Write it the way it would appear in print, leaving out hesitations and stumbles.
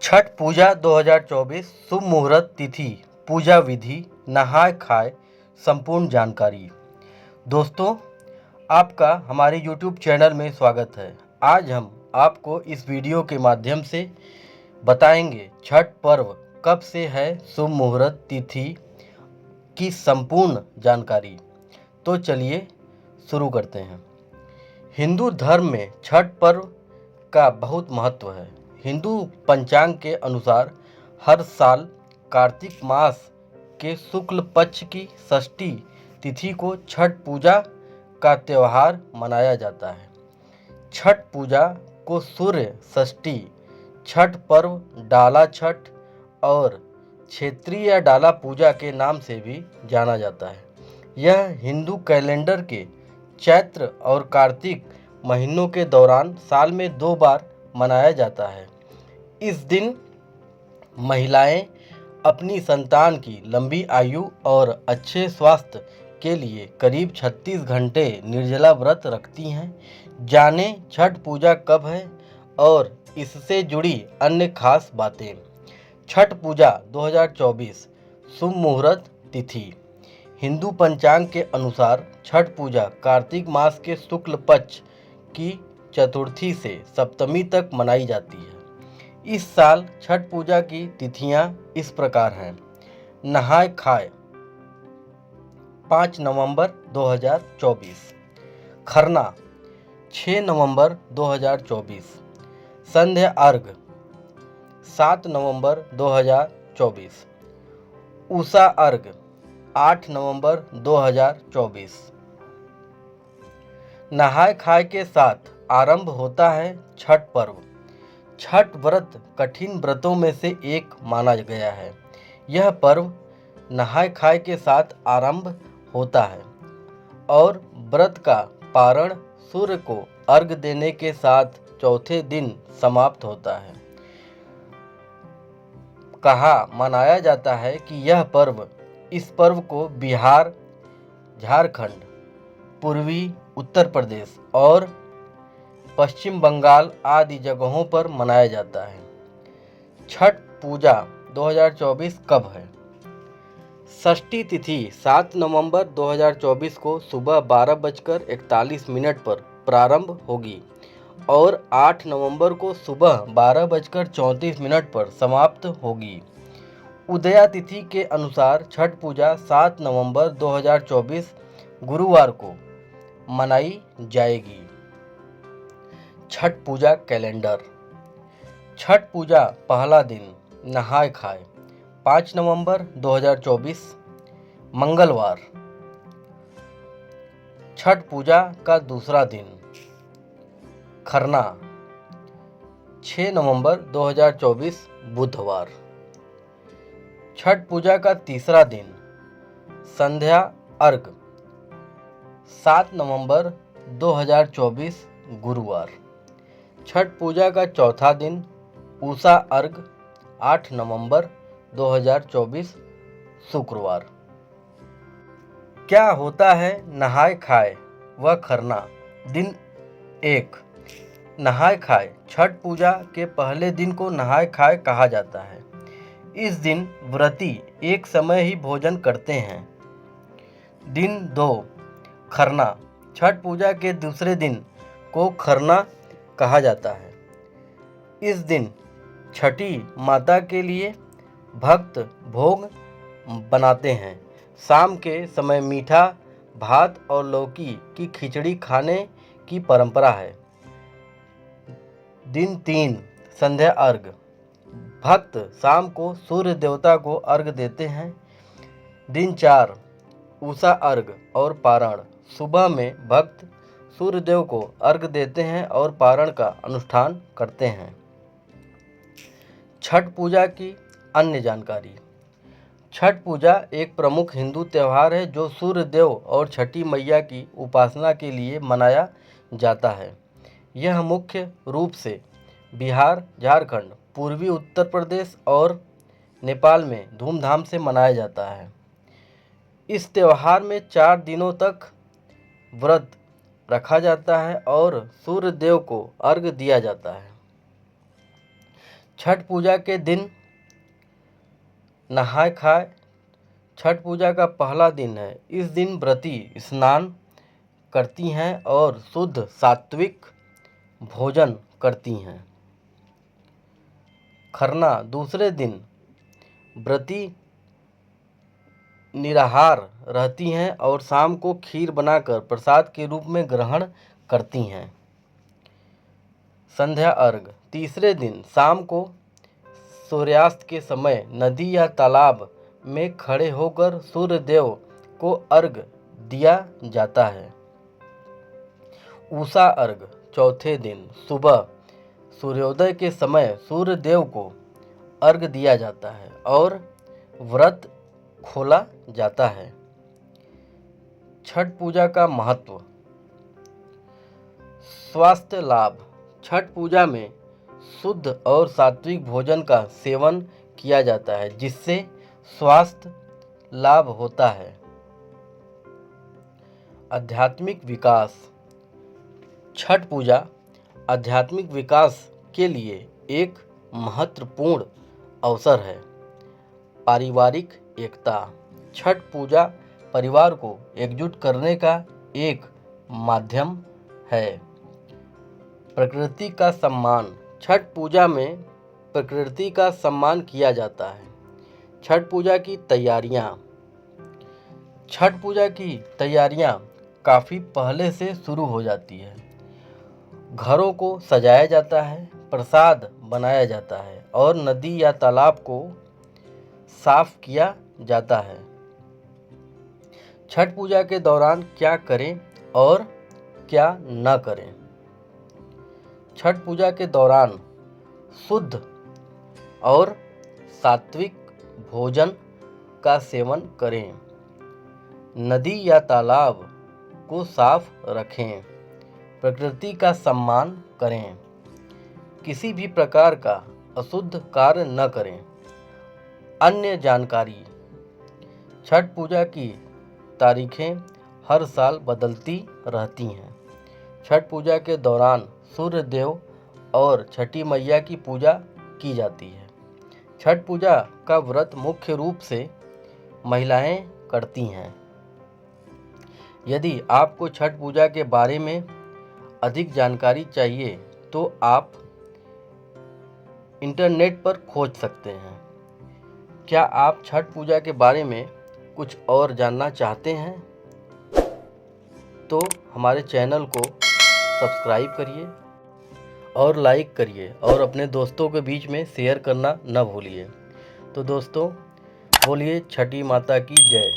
छठ पूजा 2024 शुभ मुहूर्त तिथि, पूजा विधि, नहाय खाए, संपूर्ण जानकारी। दोस्तों, आपका हमारे YouTube चैनल में स्वागत है। आज हम आपको इस वीडियो के माध्यम से बताएंगे छठ पर्व कब से है, शुभ मुहूर्त तिथि की संपूर्ण जानकारी। तो चलिए शुरू करते हैं। हिंदू धर्म में छठ पर्व का बहुत महत्व है। हिंदू पंचांग के अनुसार हर साल कार्तिक मास के शुक्ल पक्ष की षष्ठी तिथि को छठ पूजा का त्यौहार मनाया जाता है। छठ पूजा को सूर्य षष्ठी, छठ पर्व, डाला छठ और क्षेत्रीय या डाला पूजा के नाम से भी जाना जाता है। यह हिंदू कैलेंडर के चैत्र और कार्तिक महीनों के दौरान साल में 2 बार मनाया जाता है। इस दिन महिलाएं अपनी संतान की लंबी आयु और अच्छे स्वास्थ्य के लिए करीब 36 घंटे निर्जला व्रत रखती हैं। जाने छठ पूजा कब है और इससे जुड़ी अन्य खास बातें। छठ पूजा 2024 शुभ मुहूर्त तिथि। हिंदू पंचांग के अनुसार छठ पूजा कार्तिक मास के शुक्ल पक्ष की चतुर्थी से सप्तमी तक मनाई जाती है। इस साल छठ पूजा की तिथियां इस प्रकार हैं। नहाय खाए 5 नवंबर 2024, खरना 6 नवंबर 2024, संध्या अर्घ 7 नवंबर 2024, उषा अर्घ 8 नवंबर 2024। नहाय खाए के साथ आरंभ होता है छठ पर्व। छठ व्रत कठिन व्रतों में से एक माना गया है। यह पर्व नहाय खाए के साथ आरंभ होता है और व्रत का पारण सूर्य को अर्घ देने के साथ चौथे दिन समाप्त होता है। कहा मनाया जाता है कि इस पर्व को बिहार, झारखंड, पूर्वी उत्तर प्रदेश और पश्चिम बंगाल आदि जगहों पर मनाया जाता है। छठ पूजा 2024 कब है? षष्ठी तिथि 7 नवंबर 2024 को सुबह 12:41 पर प्रारंभ होगी और 8 नवंबर को सुबह 12:34 पर समाप्त होगी। उदया तिथि के अनुसार छठ पूजा 7 नवंबर 2024 गुरुवार को मनाई जाएगी। छठ पूजा कैलेंडर। छठ पूजा पहला दिन नहाय खाए 5 नवंबर 2024 मंगलवार। छठ पूजा का दूसरा दिन खरना 6 नवंबर 2024 बुधवार। छठ पूजा का तीसरा दिन संध्या अर्घ 7 नवंबर 2024 गुरुवार। छठ पूजा का चौथा दिन उषा अर्घ 8 नवंबर 2024 शुक्रवार। क्या होता है नहाय खाए व खरना? दिन 1 नहाय खाए। छठ पूजा के पहले दिन को नहाय खाए कहा जाता है। इस दिन व्रती एक समय ही भोजन करते हैं। दिन 2 खरना। छठ पूजा के दूसरे दिन को खरना कहा जाता है। इस दिन छठी माता के लिए भक्त भोग बनाते हैं। शाम के समय मीठा भात और लौकी की खिचड़ी खाने की परंपरा है। दिन 3 संध्या अर्घ। भक्त शाम को सूर्य देवता को अर्घ देते हैं। दिन 4 उषा अर्घ और पारण। सुबह में भक्त सूर्यदेव को अर्घ देते हैं और पारण का अनुष्ठान करते हैं। छठ पूजा की अन्य जानकारी। छठ पूजा एक प्रमुख हिंदू त्यौहार है जो सूर्य देव और छठी मैया की उपासना के लिए मनाया जाता है। यह मुख्य रूप से बिहार, झारखंड, पूर्वी उत्तर प्रदेश और नेपाल में धूमधाम से मनाया जाता है। इस त्यौहार में 4 दिनों तक व्रत रखा जाता है और सूर्य देव को अर्घ दिया जाता है। छठ पूजा के दिन नहाय खाए। छठ पूजा का पहला दिन है। इस दिन व्रती स्नान करती हैं और शुद्ध सात्विक भोजन करती हैं। खरना दूसरे दिन व्रती निराहार रहती हैं और शाम को खीर बनाकर प्रसाद के रूप में ग्रहण करती हैं। संध्या अर्घ तीसरे दिन शाम को सूर्यास्त के समय नदी या तालाब में खड़े होकर सूर्य देव को अर्घ दिया जाता है। उषा अर्घ चौथे दिन सुबह सूर्योदय के समय सूर्य देव को अर्घ दिया जाता है और व्रत खोला जाता है। छठ पूजा का महत्व। स्वास्थ्य लाभ। छठ पूजा में शुद्ध और सात्विक भोजन का सेवन किया जाता है जिससे स्वास्थ्य लाभ होता है। आध्यात्मिक विकास। छठ पूजा आध्यात्मिक विकास के लिए एक महत्वपूर्ण अवसर है। पारिवारिक एकता। छठ पूजा परिवार को एकजुट करने का एक माध्यम है। प्रकृति का सम्मान। छठ पूजा में प्रकृति का सम्मान किया जाता है। छठ पूजा की तैयारियां। छठ पूजा की तैयारियां काफ़ी पहले से शुरू हो जाती है। घरों को सजाया जाता है, प्रसाद बनाया जाता है और नदी या तालाब को साफ किया जाता है। छठ पूजा के दौरान क्या करें और क्या न करें। छठ पूजा के दौरान शुद्ध और सात्विक भोजन का सेवन करें। नदी या तालाब को साफ रखें। प्रकृति का सम्मान करें। किसी भी प्रकार का अशुद्ध कार्य न करें। अन्य जानकारी। छठ पूजा की तारीखें हर साल बदलती रहती हैं। छठ पूजा के दौरान सूर्य देव और छठी मैया की पूजा की जाती है। छठ पूजा का व्रत मुख्य रूप से महिलाएं करती हैं। यदि आपको छठ पूजा के बारे में अधिक जानकारी चाहिए तो आप इंटरनेट पर खोज सकते हैं। क्या आप छठ पूजा के बारे में कुछ और जानना चाहते हैं तो हमारे चैनल को सब्सक्राइब करिए और लाइक करिए और अपने दोस्तों के बीच में शेयर करना न भूलिए। तो दोस्तों बोलिए छठी माता की जय।